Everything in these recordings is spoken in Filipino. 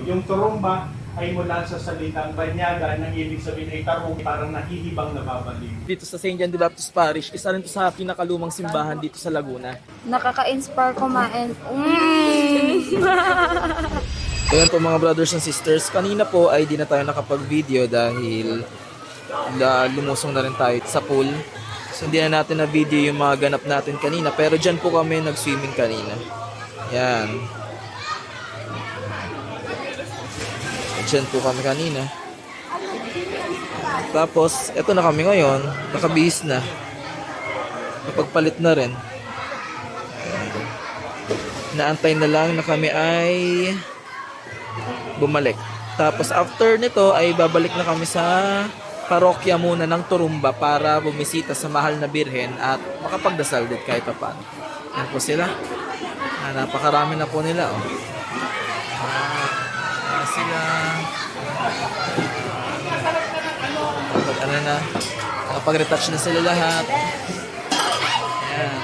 Yung turumba ay mula sa salitang banyaga, nang ibig sabihin ay tarong, parang nahihibang nababaliw. Dito sa St. John the Baptist Parish, isa rin to sa pinakalumang simbahan dito sa Laguna. Nakaka-inspire kumain. Ayan po mga brothers and sisters, kanina po ay di na tayo nakapag-video dahil lumusong na rin tayo sa pool. So hindi na natin na video yung mga ganap natin kanina, pero dyan po kami nag-swimming kanina. Yan. Dyan po kami kanina. Tapos, eto na kami ngayon. Nakabihis na. Napagpalit na rin. Naantay na lang na kami ay bumalik. Tapos, after nito ay babalik na kami sa parokya muna ng Turumba para bumisita sa mahal na birhen at makapagdasal din kahit pa paano. Yan po sila. Napakarami na po nila. Oh. Sila nakapag-retouch na sila lahat. Ayan.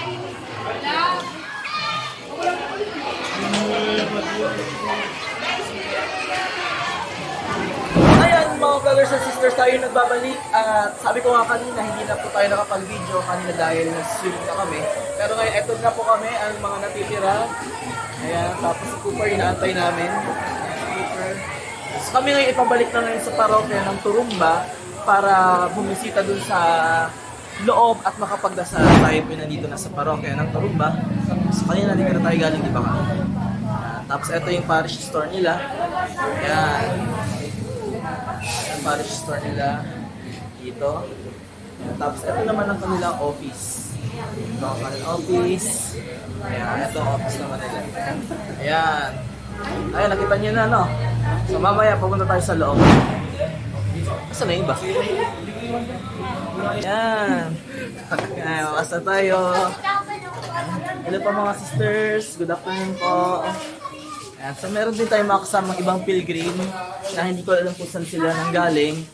Ayan mga brothers and sisters, tayo nagbabalik at sabi ko nga kanina hindi na po tayo nakapag-video kanina dahil nag-swimming na kami, pero ngayon eto na po kami ang mga natitira. Ayan, tapos si Cooper inaantay namin. So kami ngayon ipabalik na ngayon sa parokya ng Turumba para bumisita dun sa loob at makapagdasal. Tayo po nandito na sa parokya ng Turumba. So kanina hindi ka na tayo galing, di ba ka? Tapos ito yung parish store nila. Ayan. Yung parish store nila dito. Tapos ito naman ang kanilang office. Ito ang kanilang office. Ayan, ito ang office naman nila. Ayan. Ayan, nakita niyo na, no? So mamaya pupunta tayo sa loob. Saan na yung iba? Ayan. Ayan, basta tayo. Hello po mga sisters. Good afternoon po. Ayan, so meron din tayong mga kasamang ibang pilgrim na hindi ko alam kung saan sila nanggaling.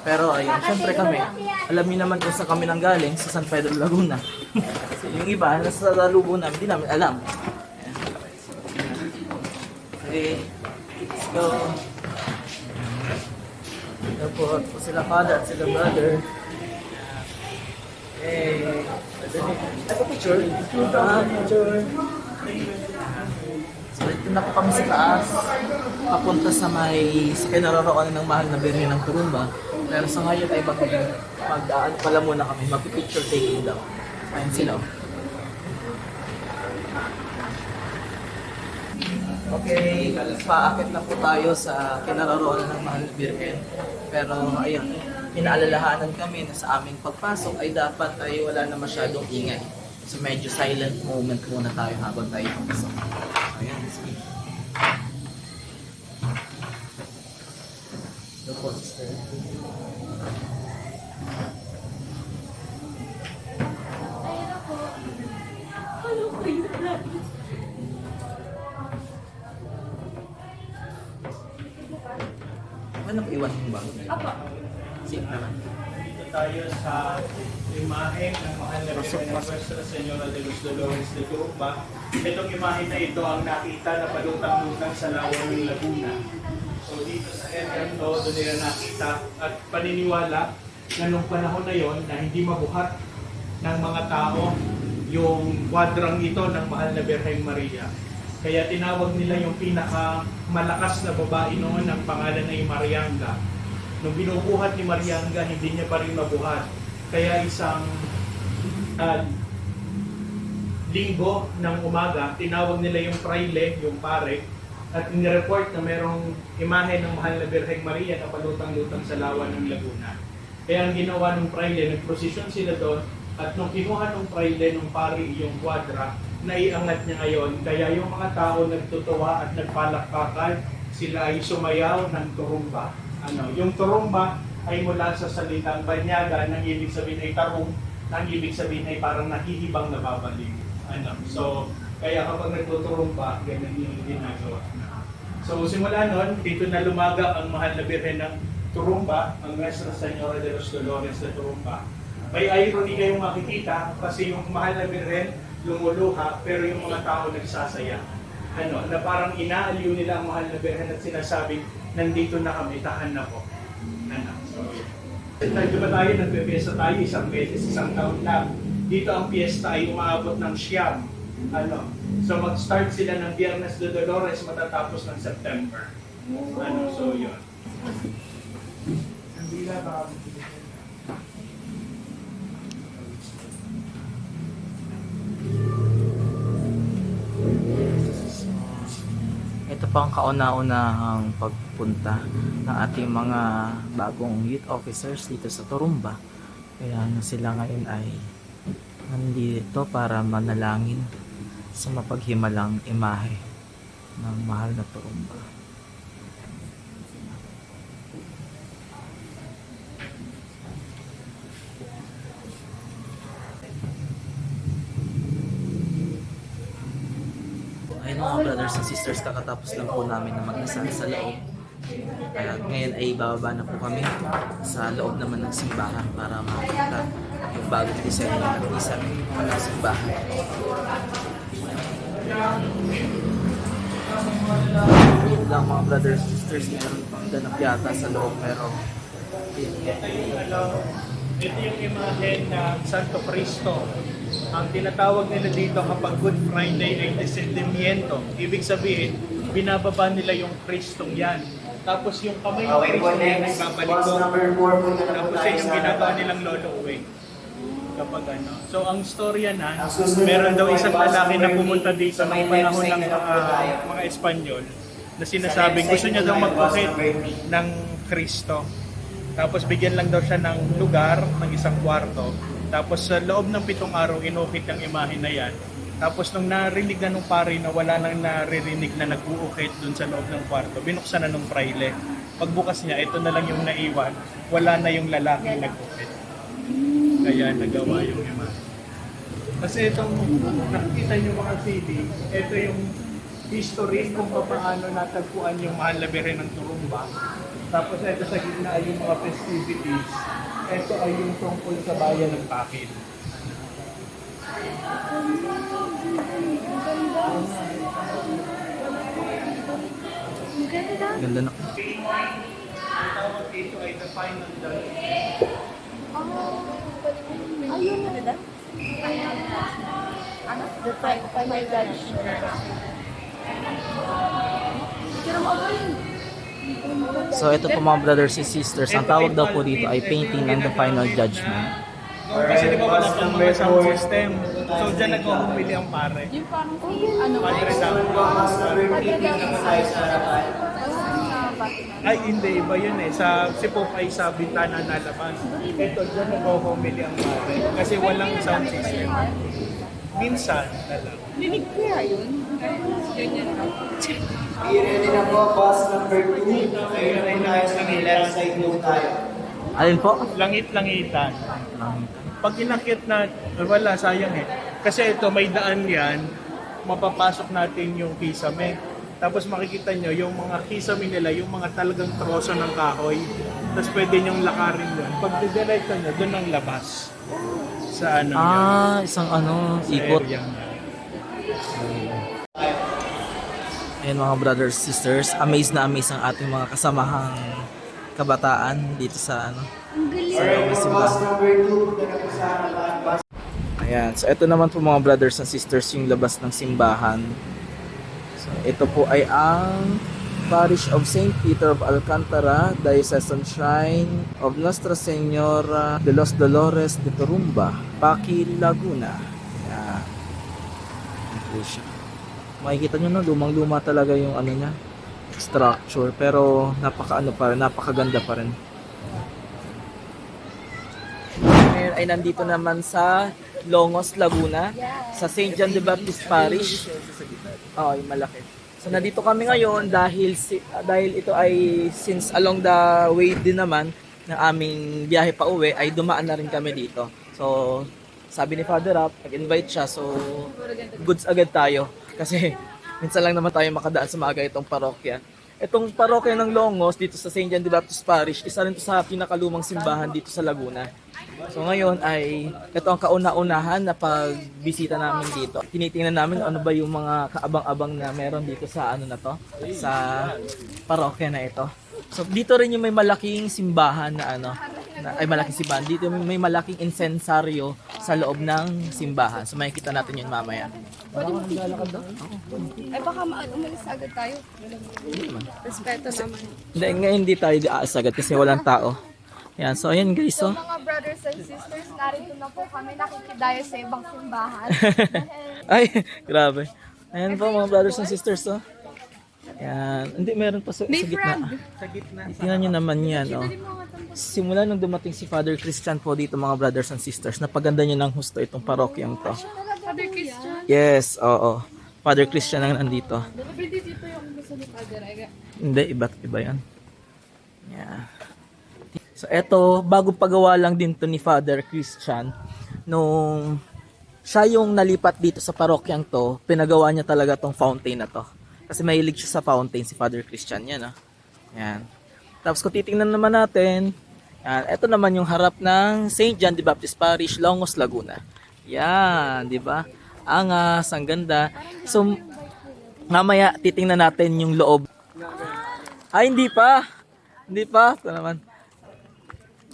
Pero ayun, syempre kami. Alam niyo naman kung saan kami nanggaling, sa San Pedro Laguna. So yung iba, nasa Laguna, hindi namin alam. Okay, let's go. Ito po sila father at sila brother. Okay. Ito picture. Picture. So ito na po kami sa taas. Papunta sa sa kinaroroonan ng mahal na birhen ng Turumba. Pero sa ngayon ay pala muna kami. Mag-picture taking daw. Ayun sila. Okay, paakit na po tayo sa kinaroroonan ng mahal na birhen. Pero ayun, pinaalalahanan kami na sa aming pagpasok ay dapat ay wala na masyadong ingay. So medyo silent moment muna tayo habang tayo papasok. Ayan, sige. Ito po, sister. Ano po iwan yung bago na yun? Apa? Sige naman. Dito tayo sa imahe ng mahal na birhen ng Nuestra Señora de los Dolores de Turumba. Itong imahe na ito ang nakita na palutang-lutang sa lawa ng Laguna. So dito sa area doon nila nakita at paniniwala na nung panahon na yon na hindi mabuhat ng mga tao yung kwadrang ito ng mahal na Birheng Maria. Kaya tinawag nila yung pinakamalakas na babae noon ng pangalan ay Marianga. Nung binubuhat ni Marianga, hindi niya pa rin mabuhat. Kaya isang linggo ng umaga, tinawag nila yung praile, yung pare, at inireport na merong imahe ng mahal na Birheng Maria na palutang-lutang sa lawa ng Laguna. Kaya ang ginawa ng praile, nagprosesyon sila doon, at nung kinuha ng praile ng pare yung kwadra, naiangat niya ngayon. Kaya yung mga tao nagtutuwa at nagpalakpakan, sila ay sumayaw ng turumba. Yung turumba ay mula sa salitang banyaga, nang ibig sabihin ay tarong, nang ibig sabihin ay parang nahihibang nababaliw. So, kaya kapag nagtuturumba, ganyan yung ginagawa. So, simula nun, dito na lumaga ang mahal na birhen ng Turumba, ang Nuestra Señora de los Dolores de Turumba. May irony kayong makikita kasi yung mahal na birhen lumuluha, pero yung mga tao nagsasaya. na parang inaaliw nila ang mahal na birhen at sinasabing, nandito na kami, tahan na po. So, di ba tayo, nagpe-fiesta tayo isang beses, isang taon lang. Dito ang fiesta ay umaabot ng siyam. So mag-start sila ng Biyernes de Dolores matatapos ng September. So yun. Hindi na ba? Ito pa ang kauna-unahang pagpunta ng ating mga bagong youth officers dito sa Turumba. Kaya sila ngayon ay nandito para manalangin sa mapaghimalang imahe ng mahal na Turumba. Ayun mga brothers and sisters, kakatapos lang po namin na magdasal sa loob. At ngayon ay bababa na po kami sa loob naman ng simbahan para makita yung bagong disenyo at isang ng simbahan. Yun lang mga brothers and sisters, meron pang ganap yata sa loob pero Ito yung imahe ng Santo Cristo. Ang tinatawag nila dito kapag Good Friday ay descendimiento. Ibig sabihin, binababa nila yung Kristong yan. Tapos yung kamay ng Kristo yan ay babalik ko. Tapos yun yung ginagawa nilang lolo uwi. Kapag So ang storya na, meron daw isang lalaki na pumunta dito ng panahon ng mga Espanyol na sinasabing gusto niya daw magpakit ng Kristo. Tapos bigyan lang daw siya ng lugar, ng isang kwarto. Tapos sa loob ng 7 araw, inukit ang imahe na yan. Tapos nung narinig na nung pare na wala nang naririnig na nag-uukit dun sa loob ng kwarto, binuksan na nung praile. Pagbukas niya, ito na lang yung naiwan. Wala na yung lalaking nag-uukit. Kaya nagawa yung imahe. Kasi itong nakikita niyo mga CD, ito yung history kung paano natagpuan yung mahal na birhen ng Turumba. Tapos ito sa gitna ay yung mga festivities. Ito ay yung tungkol sa bayan ng Pakil. ganda na. Ang tawag dito ay the final judgment. Ayun na nila? Ano? The final judge. Pero magaling. So ito po mga brothers and sisters, ang tawag daw po dito ay painting ng the final judgment. Kasi di ba wala pang mga sound system. So dyan nag-humili ang pare. Yung parang ano? Padre Ay hindi, iba yun eh. Si Pope ay sa bintana na labas. Ito dyan nag-humili ang pare. Kasi walang sound system. Minsan na lang. Linig kaya yun? Ganyan na. I-ready na po, bus number 2. Kayo na tayo sa may left side mo tayo. Alin po? Langit-langitan. Pag inakit na, wala, sayang eh. Kasi ito, may daan yan, mapapasok natin yung kisame. Tapos makikita nyo, yung mga kisame nila, yung mga talagang troso ng kahoy. Tapos pwede nyong lakarin yun. Pag didiretso nyo, doon ang labas. Sa ano yan. Isang Sa ikot. area niya. Ayan mga brothers, sisters, amazed na amazed ang ating mga kasamahang kabataan dito sa Ang galing. Alright, bus number 2. Punta na po sa harapan. Bus Ayan, so ito naman po mga brothers and sisters yung labas ng simbahan. So ito po ay ang Parish of St. Peter of Alcantara, Diocesan Shrine of Nuestra Señora de los Dolores de Turumba, Paquil, Laguna. Ayan. Ito po siya. Makikita nyo na, lumang-luma talaga yung ano niya, structure, pero napakaganda pa rin. Ngayon ay nandito naman sa Longos, Laguna, sa St. John the Baptist Parish. Yung malaki. So nandito kami ngayon dahil ito ay since along the way din naman ng aming biyahe pa uwi ay dumaan na rin kami dito. So sabi ni Father Rap, nag-invite siya, so goods agad tayo kasi minsan lang naman tayo makadaan sa maaga itong parokya. Itong parokya ng Longos dito sa St. John the Baptist Parish, isa rin to sa pinakalumang simbahan dito sa Laguna. So ngayon ay ito ang kauna-unahan na pagbisita namin dito. Tinitingnan namin ano ba yung mga kaabang-abang na meron dito sa ano na to, sa parokya na ito. So dito rin yung may malaking simbahan na ano, malaking simbahan. Dito may malaking insensaryo sa loob ng simbahan. So makikita natin yun mamaya. Ay baka umalis agad tayo. Respeto naman. Hindi, ngayon hindi tayo aas agad kasi walang tao. Yan, so ayan guys, So so. mga brothers and sisters, narito na po kami nakikidayo sa ibang simbahan. Ay, grabe. Ayan po mga brothers and sisters, oh. Yan, hindi meron pa sa gitna. Sa gitna. Tingnan nyo naman yan, oh. Simula nung dumating si Father Christian po dito mga brothers and sisters, napaganda niya ng husto itong parokyang to. Father Christian. Yes, oo. Father Christian ang nandito. Pwede dito yung gusto ni Father Aga. Hindi, iba't iba yan. Yeah. So eto, bago pagawa lang din to ni Father Christian, nung siya yung nalipat dito sa parokyang to, pinagawa niya talaga tong fountain na to. Kasi mahilig siya sa fountain si Father Christian yan, ah. Yan. Tapos kung titingnan naman natin, yan, eto naman yung harap ng St. John the Baptist Parish, Longos, Laguna. Yan, di ba? Angas, ang ganda. So, mamaya titingnan natin yung loob. Ay, hindi pa. Hindi pa. Ito naman.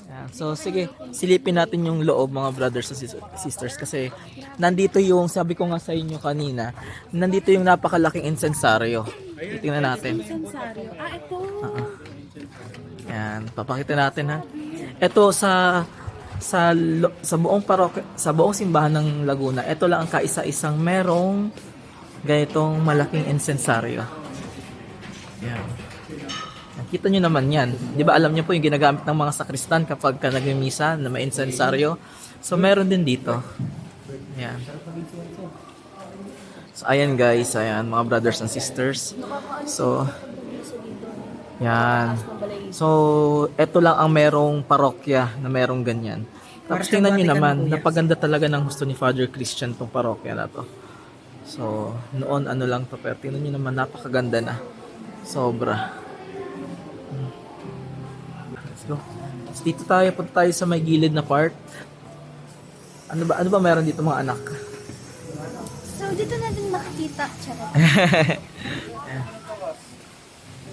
Yan. So, sige. Silipin natin yung loob, mga brothers and sisters. Kasi, nandito yung, sabi ko nga sa inyo kanina, nandito yung napakalaking insensaryo. Titingnan natin. Sensaryo. Ito. Yan. Papakita natin, ha. Ito sa buong parokya, sa buong simbahan ng Laguna, ito lang ang kaisa-isang merong ganitong malaking insensaryo. Yan. Nakita nyo naman yan. Di ba alam nyo po yung ginagamit ng mga sakristan kapag ka nagmimisa na may insensaryo? So meron din dito. Yan. So ayan guys, ayan mga brothers and sisters. So yan. So eto lang ang merong parokya na merong ganyan. Tapos tingnan nyo naman, napaganda talaga ng gusto ni Father Christian tong parokya na to. So noon ano lang to, pero tingnan nyo naman, napakaganda na. Sobra. Let's go. So, dito tayo, punta tayo sa may gilid na part. Ano ba meron dito mga anak? So dito natin makikita. Charot.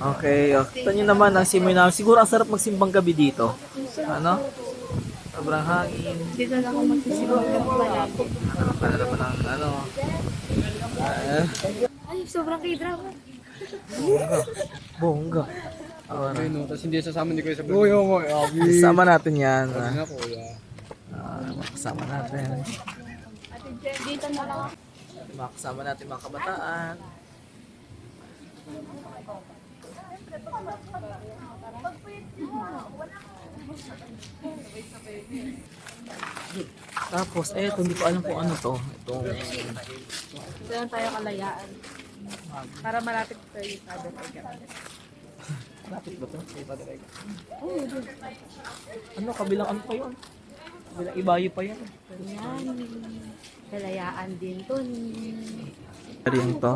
Okay, kita nyo naman ang simoy namin. Siguro ang sarap magsimbang gabi dito. Ano? Sobrang hangin. Dito na ako magsisimula ng palagi. Nakakala pa ng ano. Ay, sobrang k-drama. Bongga. Okay, no. Tapos hindi sasama ni Kuya sa vlog. Oo, Kasama natin yan. nga kuya. Kasama natin. Dito na lang. Makasama natin mga kabataan. Tapos, hindi ko alam kung ano to. Itong, Dito lang tayo kalayaan. Para malapit tayo yung Father Aga. lapit ba to? Kay Father Ega? Ano, kabilang ano pa yun? Kabilang ibayo pa yun. Yan. Kalayaan din to. Rin to.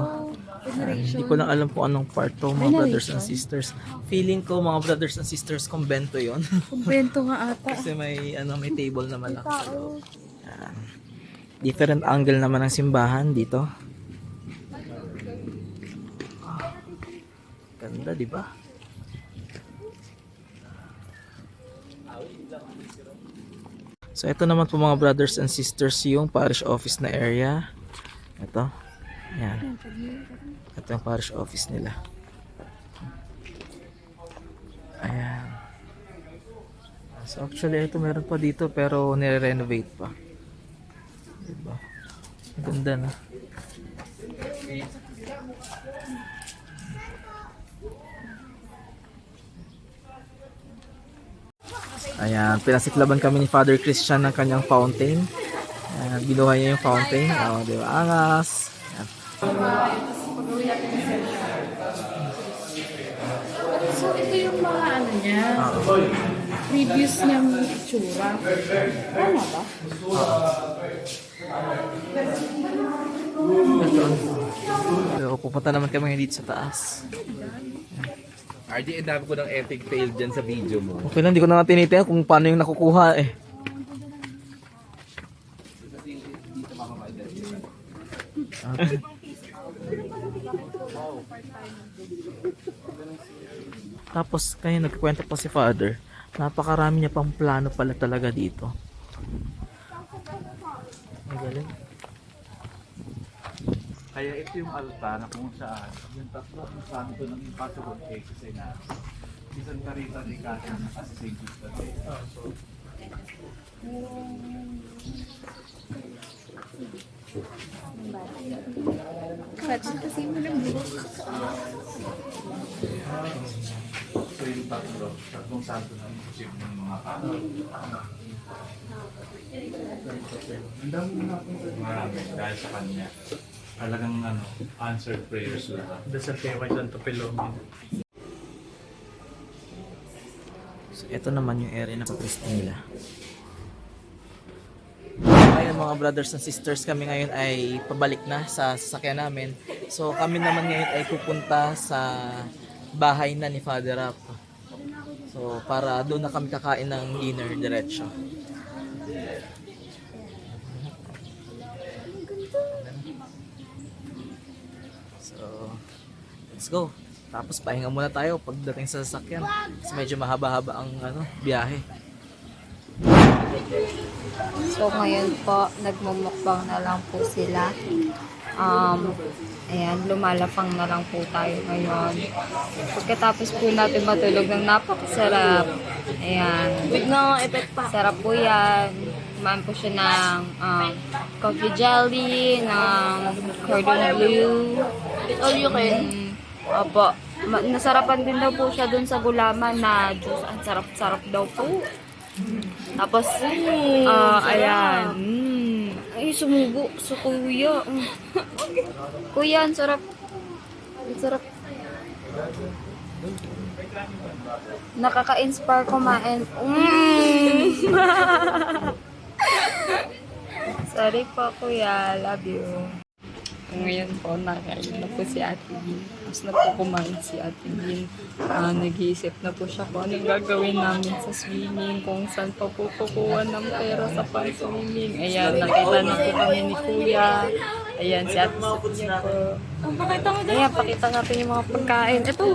Hindi ko lang alam kung anong part to, mga brothers and sisters. Feeling ko, mga brothers and sisters, kumbento yun. Kumbento nga ata. Kasi may table na malaki sa loob. Yan. Different angle naman ng simbahan dito. Ganda, di ba? So ito naman po mga brothers and sisters yung parish office na area. Ito. Yan. Ito yung parish office nila. Ayan. So actually ito meron pa dito pero nire-renovate pa. Diba? Ganda na. Ayan, pinasiklaban kami ni Father Christian ng kanyang fountain. Ayan, binuhay niya yung fountain. Oh, di ba? Angas. Ayan. So, ito yung mga ano niya. Previous niyang itsura. Tama ba? So, pupunta naman kami dito sa taas. Ayan. RJ, ang dami ko ng epic fail dyan sa video mo. Okay lang, hindi ko na nga tinitingnan kung paano yung nakukuha eh. Tapos kaya nagkwento pa si Father, napakarami niya pang plano pala talaga dito. Ang galing. Kaya ito yung altar na kung saan yung tatlo ng santo ng impossible cases ay na isang karita ni Catherine na kasi St. Jude Day. Kasi mo ng buhok. So yung tatlong santo ng impossible ng mga tao. Ang dami na po marami dahil sa kanya. Talagang answered prayers lahat. Dasal kayo kay Santo Pelomio. So ito naman yung area ng pwesto nila. Ngayon mga brothers and sisters, kami ngayon ay pabalik na sa sasakyan namin. So kami naman ngayon ay pupunta sa bahay na ni Father Rap. So para doon na kami kakain ng dinner diretso. So let's go. Tapos pahinga muna tayo pagdating sa sasakyan. Kasi medyo mahaba-haba ang biyahe. So ngayon po, nagmumukbang na lang po sila. Ayan, lumalapang na lang po tayo ngayon. Pagkatapos po natin matulog ng napakasarap. Ayan. Sarap po yan. Kumain po siya ng coffee jelly, ng cordon bleu. All you can. Opo. Nasarapan din daw po siya dun sa gulaman na juice. Ang sarap-sarap daw po. Tapos, ayan. Ay, sumubo sa kuya. Kuya, ang sarap. Ang sarap. Nakaka-inspire kumain. Sorry po, kuya. Love you. Ngayon po, nakain na po si Ate Bin. Tapos na po kumain si Ate Bin. Nag-iisip na po siya kung anong gagawin namin sa swimming, kung saan pa po kukuha ng pera sa pan-swimming. Ayan, nakita na po kami ni Kuya. Ayan, si Ate Sophia po. Ayan, pakita natin yung mga pagkain. Ito,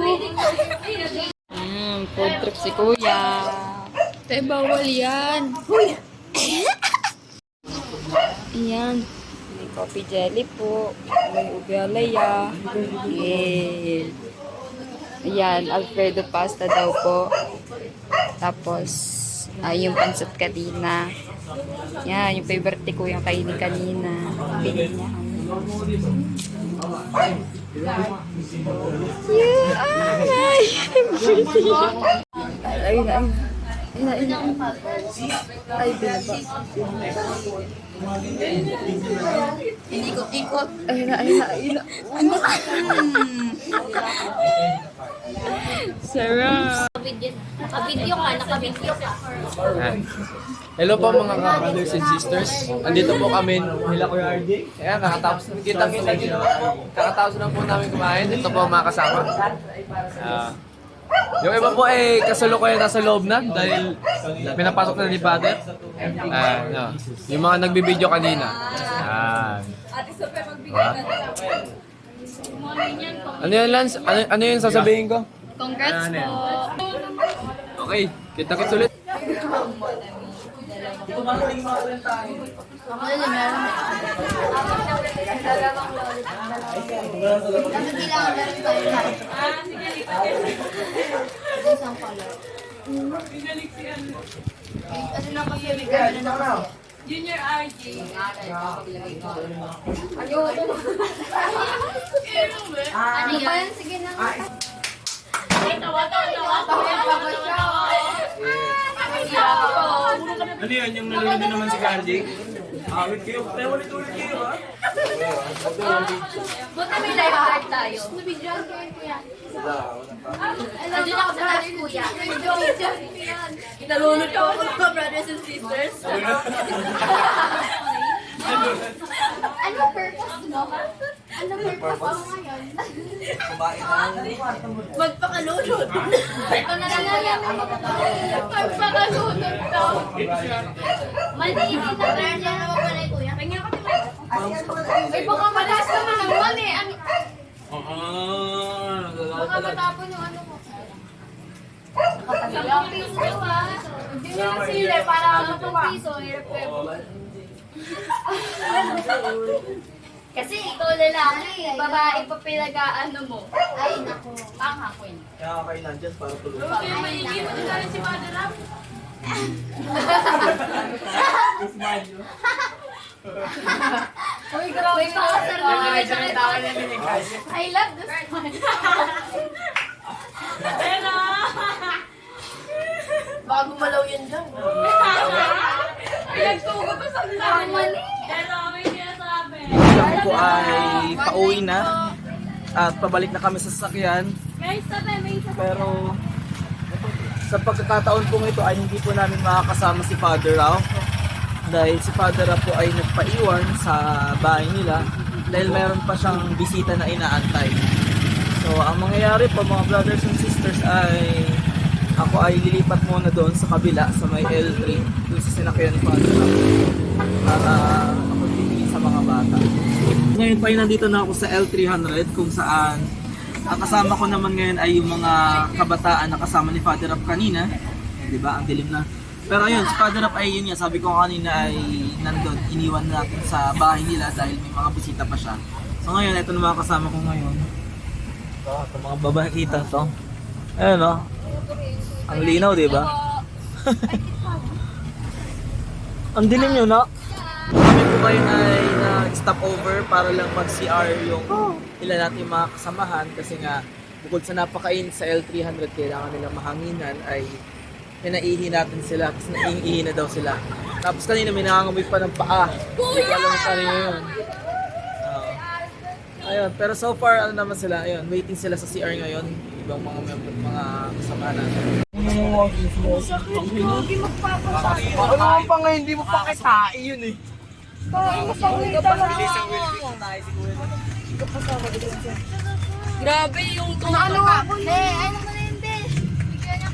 food trip si Kuya. Te, bawal yan. Uy! Ayan. May coffee jelly po. May ubi alaya. Ayan, Alfredo pasta daw po. Tapos, yung pansat kanina. Yan, yung favorite ko yung kainin kanina. Pili niya. Ay, binaba. Inikot-ikot. Ayun na. Sarap. Nakabidyo ka. Hello po mga brothers and sisters. Andito po kami nila Kuya RJ. Kaya kakatapos kakatapos na po namin kumain. Ito po mga kasama. Yung iba po ay kasalukuyan nasa loob na dahil pinapasok na ni Father. Yung mga nagbibideo kanina. Ano yan, Lance? Ano yung sasabihin ko? Congrats po. Okay, kita-kits ulit. Junior RJ. Ano yan? Sige na. Ano yan? Yung nalulunod naman si RJ? Awit kayo. Tayo ulit-ulit kayo, ha? Buta may lifeguard tayo. Nabidyoan ko yun, kuya. Nandiyan ako sa last kuya. Nalunod ako mga brothers and sisters. Ano purpose mo? Ano ba purpose ngayon? Kumain na. Magpakalunod. Ito na lang yan. Magpakalunod daw. Maliit na rin yan. Nawawalay kuya. Kanya ka naman. Ay, baka malas naman ang mali. Baka matapon yung ano ko. 10 piso ba? Hindi mo yung sili para 10 piso. Hirap ko yung kasi ikaw lalaki, babae pa pinag-ano mo. Ay, naku. Pangako yun. Kaya kayo nandyan para tulungan. Okay, maligid mo na rin si Mother Ram. Uy, grabe ka. I love this one. Pero, baka gumalaw yan dyan. Pinagtugo pa sa mali. Pero, may sinasabi. Kami po ay pauwi na. At pabalik na kami sa sasakyan. May sabi. Pero sa pagkakataon po ito ay hindi po namin makakasama si Father Ralph. Dahil si Father Ralph po ay nagpaiwan sa bahay nila. Dahil meron pa siyang bisita na inaantay. So ang mangyayari po mga brothers and sisters ay ako ay lilipat muna doon sa kabila sa may L3 doon sa sinakyan ni Father Ralph para ako bibigyan sa mga bata. Ngayon pa nandito na ako sa L300 kung saan ang kasama ko naman ngayon ay yung mga kabataan na kasama ni Father Ralph kanina. Diba? Ang dilim na. Pero ayun, si Father Ralph ay yun nga, sabi ko kanina ay nandun, iniwan natin sa bahay nila dahil may mga bisita pa siya. So ngayon, ito na mga kasama ko ngayon. Ito mga babae kita to. Ayun o. Ang linaw, diba? Ang dilim yun, no? Kami po kayo ay nag-stop over para lang mag-CR yung ilan natin mga kasamahan kasi nga bukod sa napakain sa L300 kailangan nilang mahanginan ay pinaihi natin sila kasi naiihi na daw sila. Tapos kanina may nangangamoy pa ng paa. Hindi ko alam kung yun. Ayun, pero so far ano naman sila, ayun, waiting sila sa CR ngayon. Ibang mga member, mga kasamahan natin. Ano pa nga hindi mo pa kitain yun eh. Grabe yung ano ako. Ay,